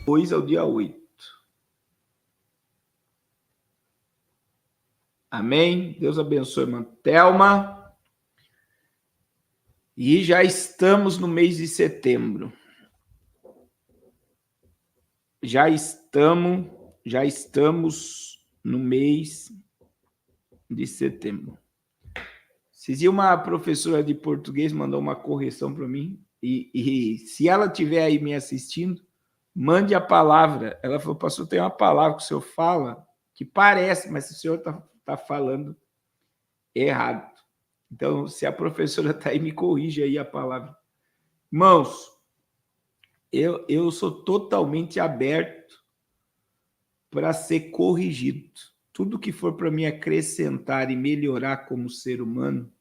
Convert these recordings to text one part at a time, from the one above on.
2 ao dia 8. Amém? Deus abençoe, irmã Thelma. E já estamos no mês de setembro. Já estamos no mês de setembro. Se uma professora de português mandou uma correção para mim, e se ela estiver aí me assistindo, mande a palavra. Ela falou, pastor, tem uma palavra que o senhor fala que parece, mas o senhor está falando errado. Então, se a professora está aí, me corrige aí a palavra. Irmãos, eu sou totalmente aberto para ser corrigido. Tudo que for para me acrescentar e melhorar como ser humano.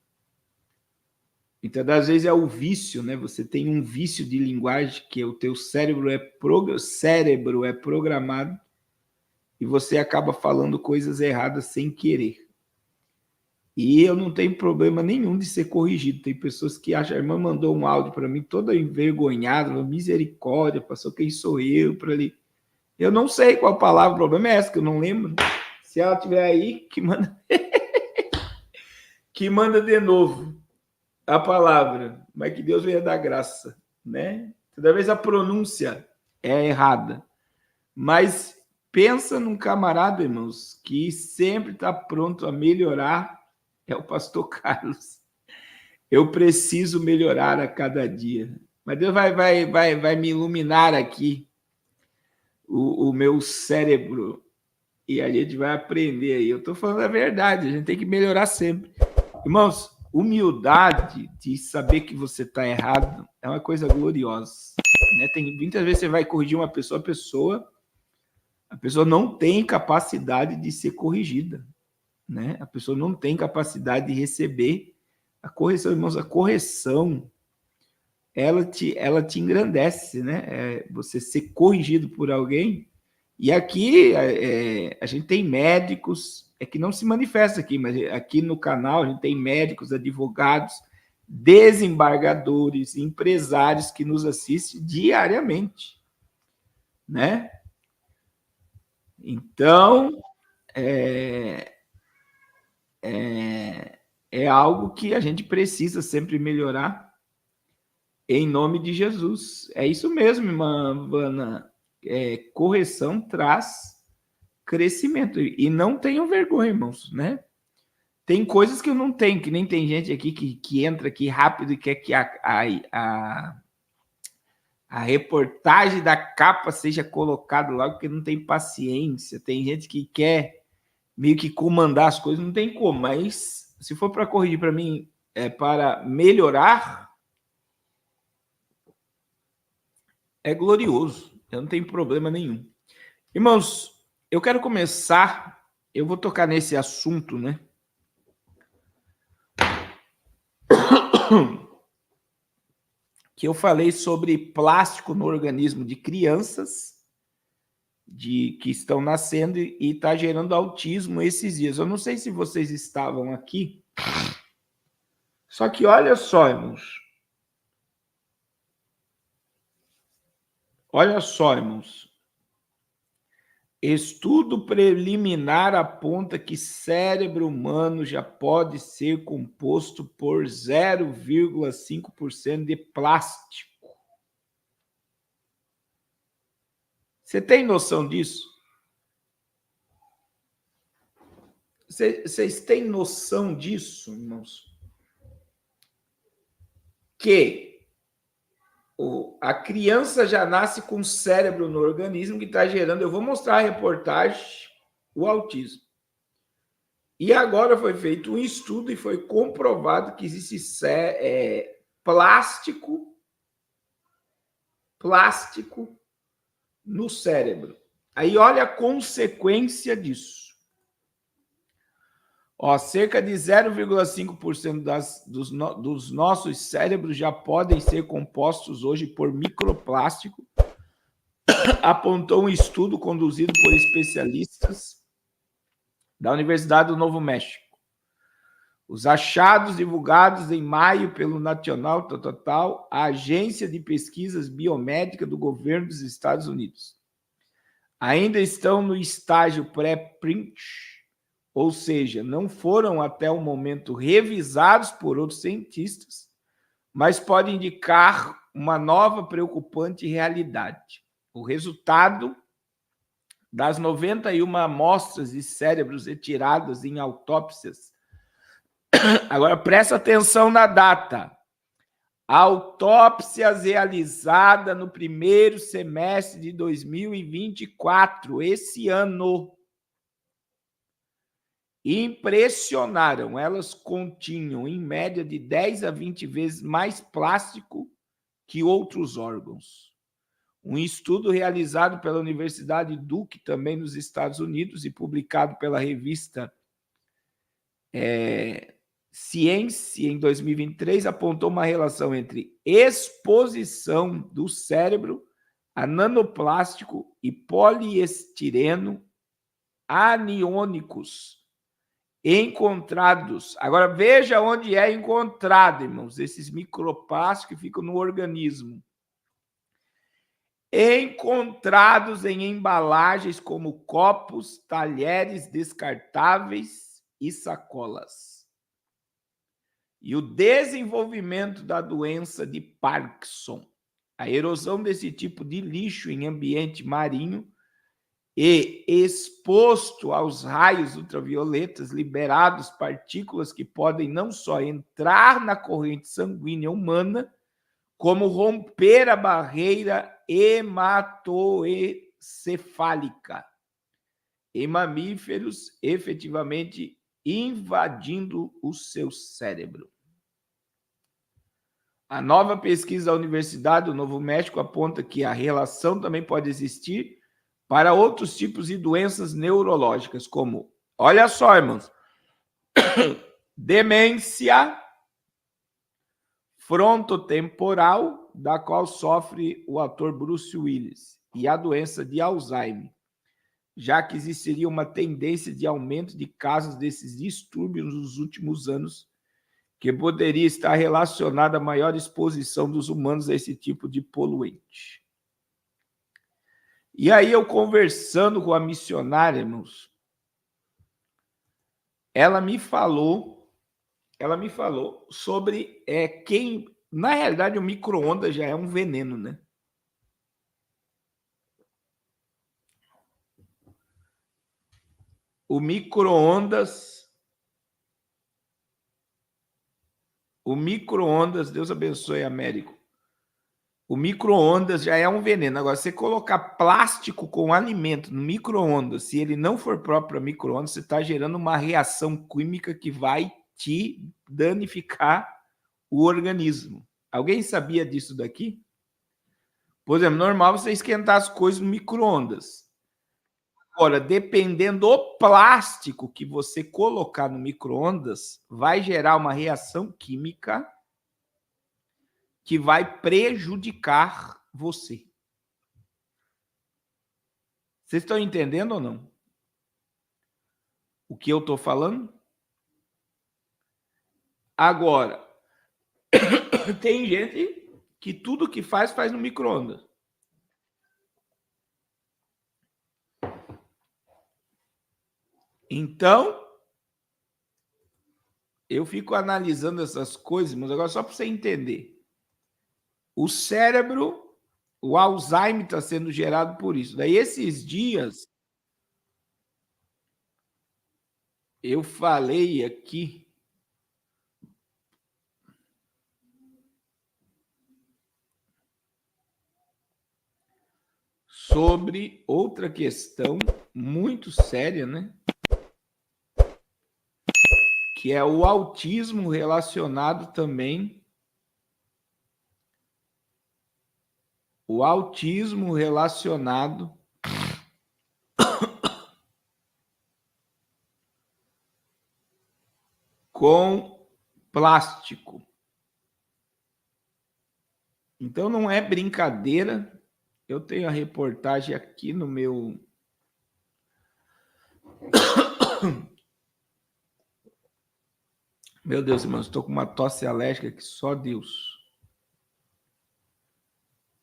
Então, às vezes é o vício, né? Você tem um vício de linguagem que o teu cérebro é programado e você acaba falando coisas erradas sem querer. E eu não tenho problema nenhum de ser corrigido. Tem pessoas que acham, a irmã mandou um áudio para mim toda envergonhada, misericórdia, pastor, quem sou eu para ali? Eu não sei qual palavra, o problema é essa, que eu não lembro. Se ela estiver aí, que manda que manda de novo a palavra, mas que Deus venha dar graça, né? Toda vez a pronúncia é errada. Mas pensa num camarada, irmãos, que sempre está pronto a melhorar, é o pastor Carlos. Eu preciso melhorar a cada dia. Mas Deus vai me iluminar aqui o meu cérebro e a gente vai aprender aí. Eu estou falando a verdade, a gente tem que melhorar sempre. Irmãos, humildade de saber que você está errado é uma coisa gloriosa. Né? Muitas vezes você vai corrigir uma pessoa, a pessoa não tem capacidade de ser corrigida. Né? A pessoa não tem capacidade de receber a correção. Irmãos, a correção, ela te engrandece, né? Você ser corrigido por alguém. E aqui a gente tem médicos, que não se manifesta aqui, mas aqui no canal a gente tem médicos, advogados, desembargadores, empresários que nos assistem diariamente, né? Então, é algo que a gente precisa sempre melhorar em nome de Jesus. É isso mesmo, irmã Vana. Correção traz crescimento. E não tenham vergonha, irmãos, né? Tem coisas que eu não tenho, que nem tem gente aqui que entra aqui rápido e quer que a reportagem da capa seja colocada logo, porque não tem paciência. Tem gente que quer meio que comandar as coisas, não tem como. Mas se for para corrigir para mim, para melhorar, é glorioso. Eu não tenho problema nenhum. Irmãos, eu quero começar, eu vou tocar nesse assunto, né? Que eu falei sobre plástico no organismo de crianças que estão nascendo e está gerando autismo esses dias. Eu não sei se vocês estavam aqui, só que olha só, irmãos. Olha só, irmãos. Estudo preliminar aponta que cérebro humano já pode ser composto por 0,5% de plástico. Você tem noção disso? Vocês têm noção disso, irmãos? Que a criança já nasce com cérebro no organismo que está gerando. Eu vou mostrar a reportagem, o autismo. E agora foi feito um estudo e foi comprovado que existe plástico no cérebro. Aí olha a consequência disso. Cerca de 0,5% dos nossos cérebros já podem ser compostos hoje por microplástico, apontou um estudo conduzido por especialistas da Universidade do Novo México. Os achados divulgados em maio pelo a Agência de Pesquisas Biomédicas do Governo dos Estados Unidos. ainda estão no estágio pré-print, ou seja, não foram até o momento revisados por outros cientistas, mas podem indicar uma nova preocupante realidade. O resultado das 91 amostras de cérebros retiradas em autópsias. Agora, presta atenção na data. Autópsias realizadas no primeiro semestre de 2024, esse ano, impressionaram. Elas continham, em média, de 10 a 20 vezes mais plástico que outros órgãos. Um estudo realizado pela Universidade Duke, também nos Estados Unidos, e publicado pela revista Science, em 2023, apontou uma relação entre exposição do cérebro a nanoplástico e poliestireno aniônicos encontrados. Agora, veja onde é encontrado, irmãos, esses microplásticos que ficam no organismo. Encontrados em embalagens como copos, talheres descartáveis e sacolas. E o desenvolvimento da doença de Parkinson, a erosão desse tipo de lixo em ambiente marinho e exposto aos raios ultravioletas liberados partículas que podem não só entrar na corrente sanguínea humana, como romper a barreira hematoencefálica em mamíferos, efetivamente invadindo o seu cérebro. A nova pesquisa da Universidade do Novo México aponta que a relação também pode existir para outros tipos de doenças neurológicas, como, olha só, irmãos, demência frontotemporal, da qual sofre o ator Bruce Willis, e a doença de Alzheimer, já que existiria uma tendência de aumento de casos desses distúrbios nos últimos anos, que poderia estar relacionada à maior exposição dos humanos a esse tipo de poluente. E aí eu conversando com a missionária, irmãos, ela me falou sobre quem, na realidade, o micro-ondas já é um veneno, né? O micro-ondas, Deus abençoe, Américo. O micro-ondas já é um veneno. Agora, você colocar plástico com alimento no micro-ondas, se ele não for próprio para micro-ondas, você está gerando uma reação química que vai te danificar o organismo. Alguém sabia disso daqui? Por exemplo, normal você esquentar as coisas no micro-ondas. Agora, dependendo do plástico que você colocar no micro-ondas, vai gerar uma reação química que vai prejudicar você. Vocês estão entendendo ou não? O que eu estou falando? Agora, tem gente que tudo que faz no micro-ondas. Então, eu fico analisando essas coisas, mas agora só para você entender. O cérebro, o Alzheimer está sendo gerado por isso. Daí, esses dias, eu falei aqui sobre outra questão muito séria, né? Que é o autismo relacionado também. O autismo relacionado com plástico. Então, não é brincadeira. Eu tenho a reportagem aqui no meu... Meu Deus, irmãos, estou com uma tosse alérgica que só Deus.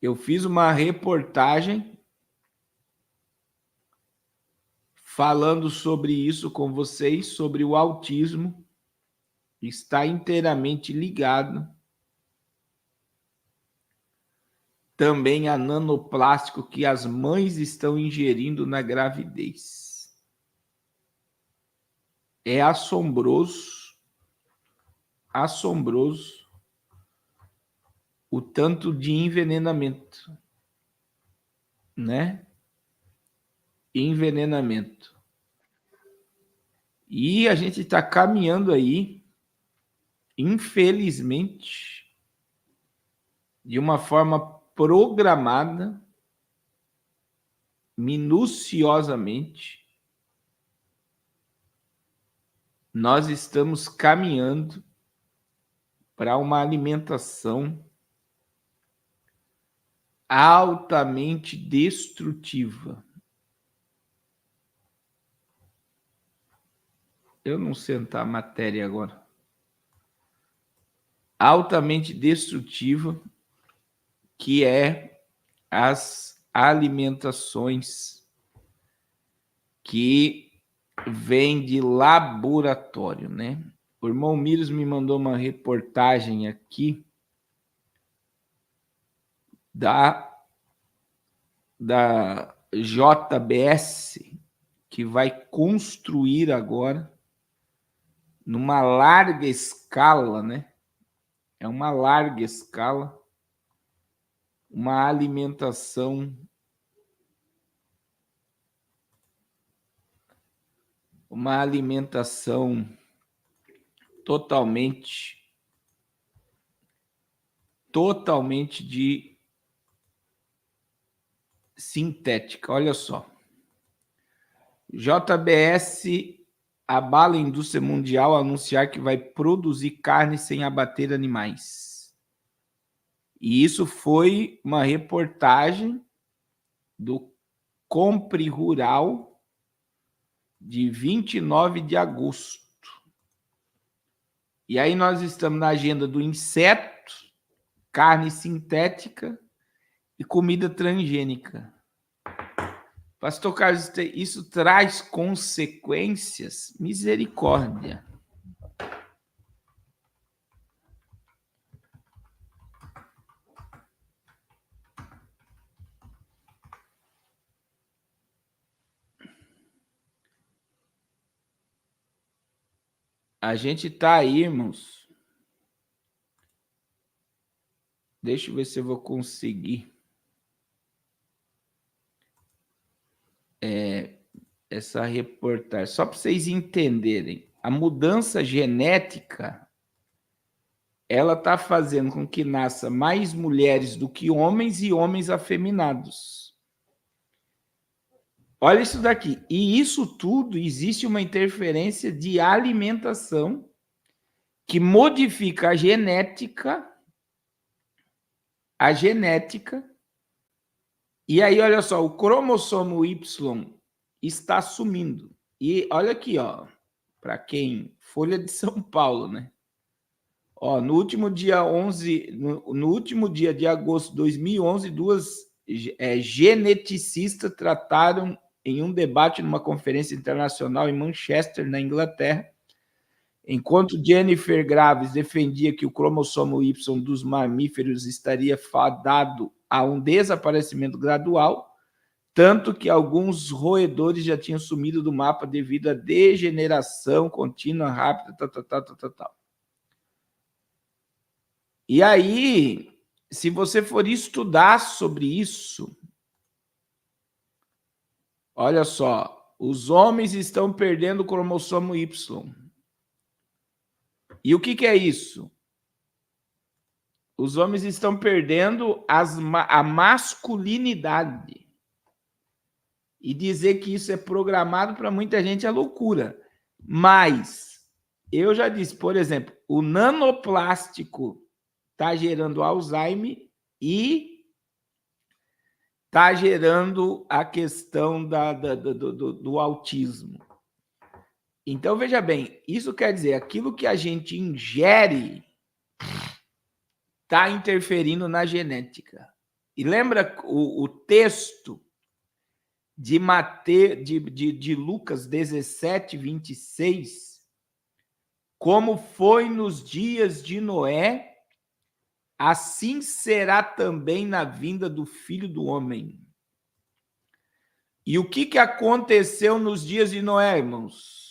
Eu fiz uma reportagem falando sobre isso com vocês, sobre o autismo, está inteiramente ligado também a nanoplástico que as mães estão ingerindo na gravidez. É assombroso o tanto de envenenamento, né? Envenenamento. E a gente está caminhando aí, infelizmente, de uma forma programada, minuciosamente, nós estamos caminhando para uma alimentação altamente destrutiva. Eu não sentar a matéria agora. Altamente destrutiva, que é as alimentações que vêm de laboratório, né? O irmão Miros me mandou uma reportagem aqui da JBS, que vai construir agora, numa larga escala, né? É uma larga escala, uma alimentação totalmente de sintética. Olha só. JBS abala a indústria mundial ao anunciar que vai produzir carne sem abater animais. E isso foi uma reportagem do Compre Rural de 29 de agosto. E aí nós estamos na agenda do inseto, carne sintética e comida transgênica. Pastor Carlos, isso traz consequências? Misericórdia. A gente está aí, irmãos. Deixa eu ver se eu vou conseguir. Essa reportagem. Só para vocês entenderem. A mudança genética, ela está fazendo com que nasça mais mulheres do que homens e homens afeminados. Olha isso daqui. E isso tudo, existe uma interferência de alimentação que modifica a genética. E aí, olha só, o cromossomo Y está sumindo. E olha aqui, ó, para quem... Folha de São Paulo, né? Ó, no último dia 11, no último dia de agosto de 2011, duas geneticistas trataram em um debate numa conferência internacional em Manchester, na Inglaterra, enquanto Jennifer Graves defendia que o cromossomo Y dos mamíferos estaria fadado a um desaparecimento gradual, tanto que alguns roedores já tinham sumido do mapa devido à degeneração contínua, rápida, tal. E aí, se você for estudar sobre isso, olha só, os homens estão perdendo o cromossomo Y. E o que é isso? Os homens estão perdendo a masculinidade. E dizer que isso é programado para muita gente é loucura. Mas eu já disse, por exemplo, o nanoplástico está gerando Alzheimer e está gerando a questão do autismo. Então, veja bem, isso quer dizer, aquilo que a gente ingere está interferindo na genética. E lembra o texto de Lucas 17, 26, como foi nos dias de Noé, assim será também na vinda do Filho do Homem. E o que aconteceu nos dias de Noé, irmãos?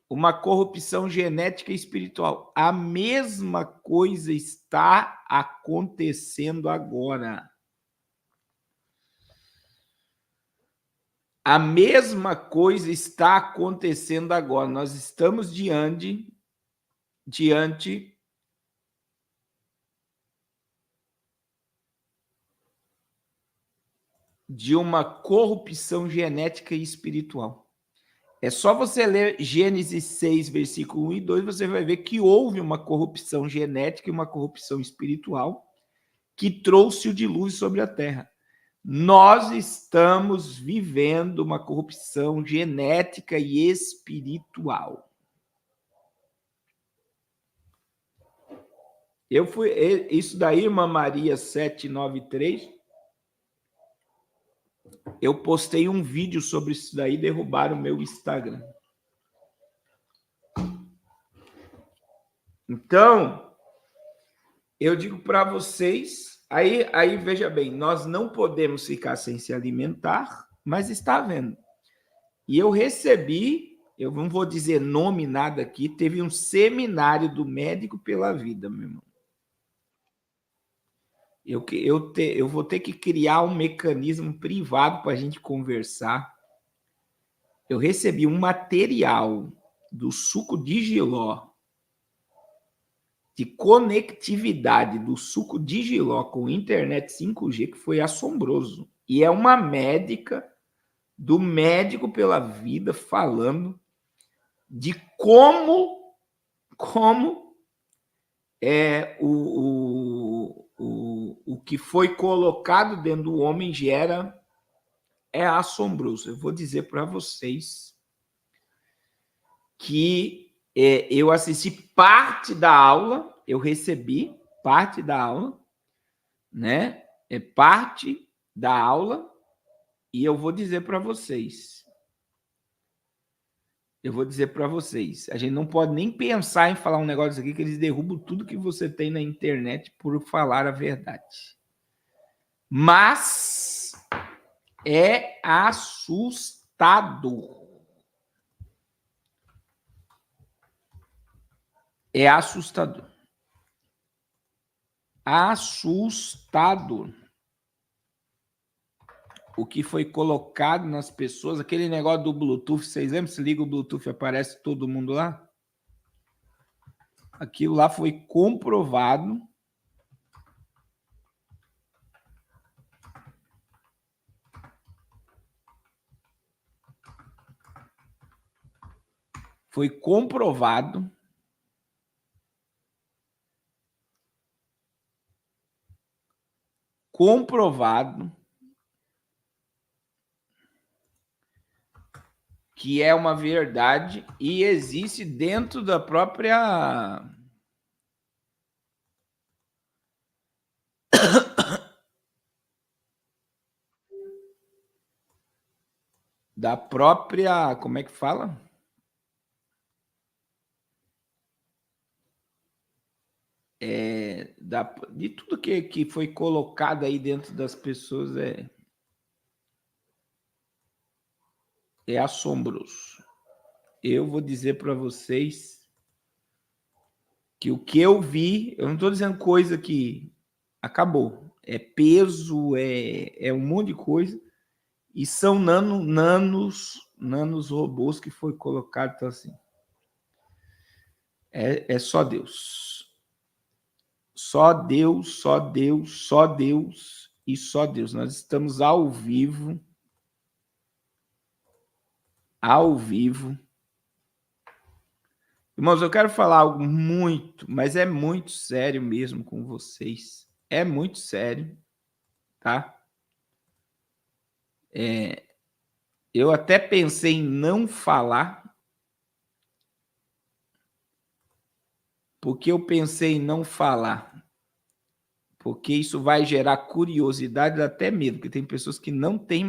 Uma corrupção genética e espiritual. A mesma coisa está acontecendo agora. A mesma coisa está acontecendo agora. Nós estamos diante de uma corrupção genética e espiritual. É só você ler Gênesis 6, versículo 1 e 2, você vai ver que houve uma corrupção genética e uma corrupção espiritual que trouxe o dilúvio sobre a terra. Nós estamos vivendo uma corrupção genética e espiritual. Isso daí, irmã Maria 793, eu postei um vídeo sobre isso daí, derrubaram o meu Instagram. Então, eu digo para vocês, aí veja bem, nós não podemos ficar sem se alimentar, mas está havendo. E eu recebi, eu não vou dizer nome nada aqui, teve um seminário do Médico pela Vida, meu irmão. Eu vou ter que criar um mecanismo privado para a gente conversar. Eu recebi um material do suco de Giló, de conectividade do suco de Giló com internet 5G, que foi assombroso. E é uma médica do Médico pela Vida falando de como é o que foi colocado dentro do homem é assombroso. Eu vou dizer para vocês que eu assisti parte da aula, eu recebi parte da aula, né? Parte da aula, e eu vou dizer para vocês. A gente não pode nem pensar em falar um negócio aqui que eles derrubam tudo que você tem na internet por falar a verdade. Mas é assustador. É assustador. Assustador. O que foi colocado nas pessoas, aquele negócio do Bluetooth, vocês lembram? Se liga o Bluetooth, aparece todo mundo lá? Aquilo lá foi comprovado. Foi comprovado que é uma verdade e existe dentro da própria como é que fala? De tudo que foi colocado aí dentro das pessoas é assombroso. Eu vou dizer para vocês que o que eu vi, eu não estou dizendo coisa que acabou, é peso, é um monte de coisa, e são nanos robôs que foi colocado, então assim, é só Deus. Só Deus, só Deus, só Deus e só Deus. Nós estamos ao vivo. Irmãos, eu quero falar algo muito, mas é muito sério mesmo com vocês. É muito sério, tá? Eu até pensei em não falar, porque isso vai gerar curiosidade, até medo, porque tem pessoas que não têm